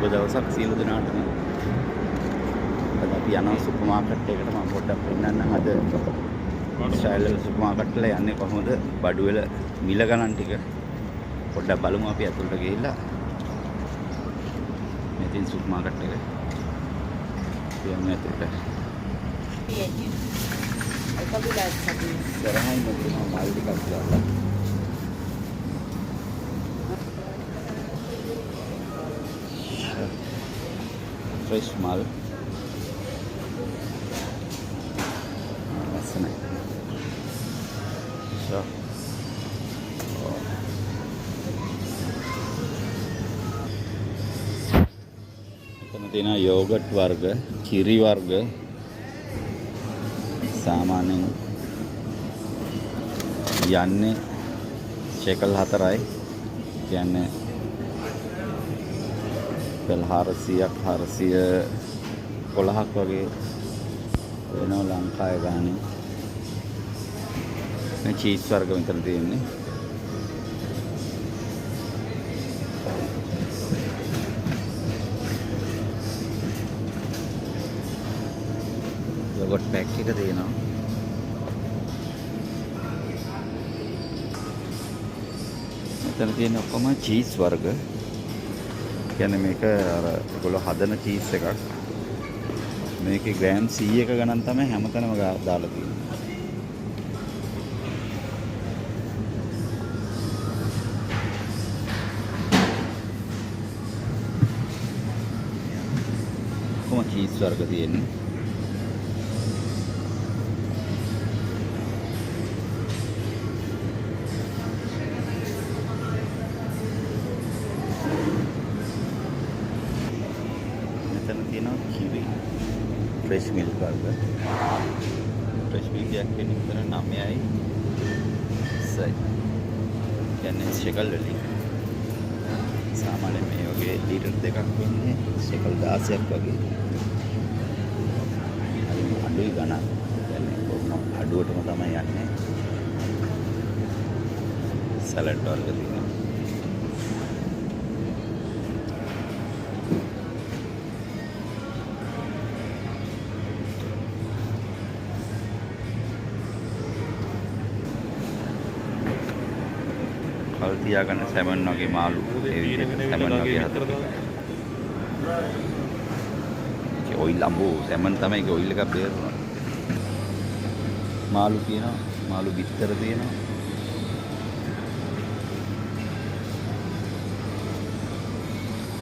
සුබ දවසක් සියලු දෙනාටම. අද අපි යනවා සුපර් මාකට් එකකට. මම පොඩ්ඩක් පෙන්නන්නම් අද ඉස්රායෙල් සුපර් මාකට් වල යන්නේ කොහොමද බඩු වල මිල ගණන් ටික පොඩ්ඩක් බලමු අපි අතුලට ගිහිල්ලා. මේ තියෙන සුපර් මාකට් එක. යන්නේ අතුලට. සරහයි මොකද මල් ටිකක් දාලා. फ्रेश माल लස්සනයි. එතන තියෙන යෝගට් වර්ග, කිරි වර්ග සාමාන්‍යයෙන් යන්නේ ෂෙකල් 4යි. කියන්නේ 400ක් 411ක් වගේ වෙනවා ලංකාවේ ගානේ. මේ චීස් වර්ග මෙතන තියෙන්නේ. යෝගට් පැක් එක තියෙනවා. මෙතන තියෙන ඔක්කොම චීස් වර්ග. කියන්නේ මේක අර ඒගොල්ලෝ හදන චීස් එකක්. මේකේ ග්‍රෑම් 100ක ගණන් තමයි හැමතැනම දාලා තියෙන්නේ. කොහොම චීස් වර්ග තියෙන්නේ. කිවි ෆ්‍රෙෂ් මිල්ක් වර්ග. ෆ්‍රෙෂ් මිල්ක් එකක් වෙන විතර 9යි 6යි. කියන්නේ ෂෙකල් වලින් සාමාන්‍යයෙන් මේ වගේ ලීටර් දෙකක් වෙන්නේ ෂෙකල් 16ක් වගේ. හරි අඩුයි ගණන්. කියන්නේ කොහොම අඩුවටම තමයි යන්නේ. සලාඩ් වර්ග තියෙනවා. කල් තියාගන්න සැමන් වගේ මාළු ඒ විදිහට සැමන් වගේ හදලා. ඒ ඔයිල් අඹෝ සැමන් තමයි ඒක ඔයිල් එකක් බේරුණා. මාළු තියෙනවා, මාළු බිත්තර තියෙනවා.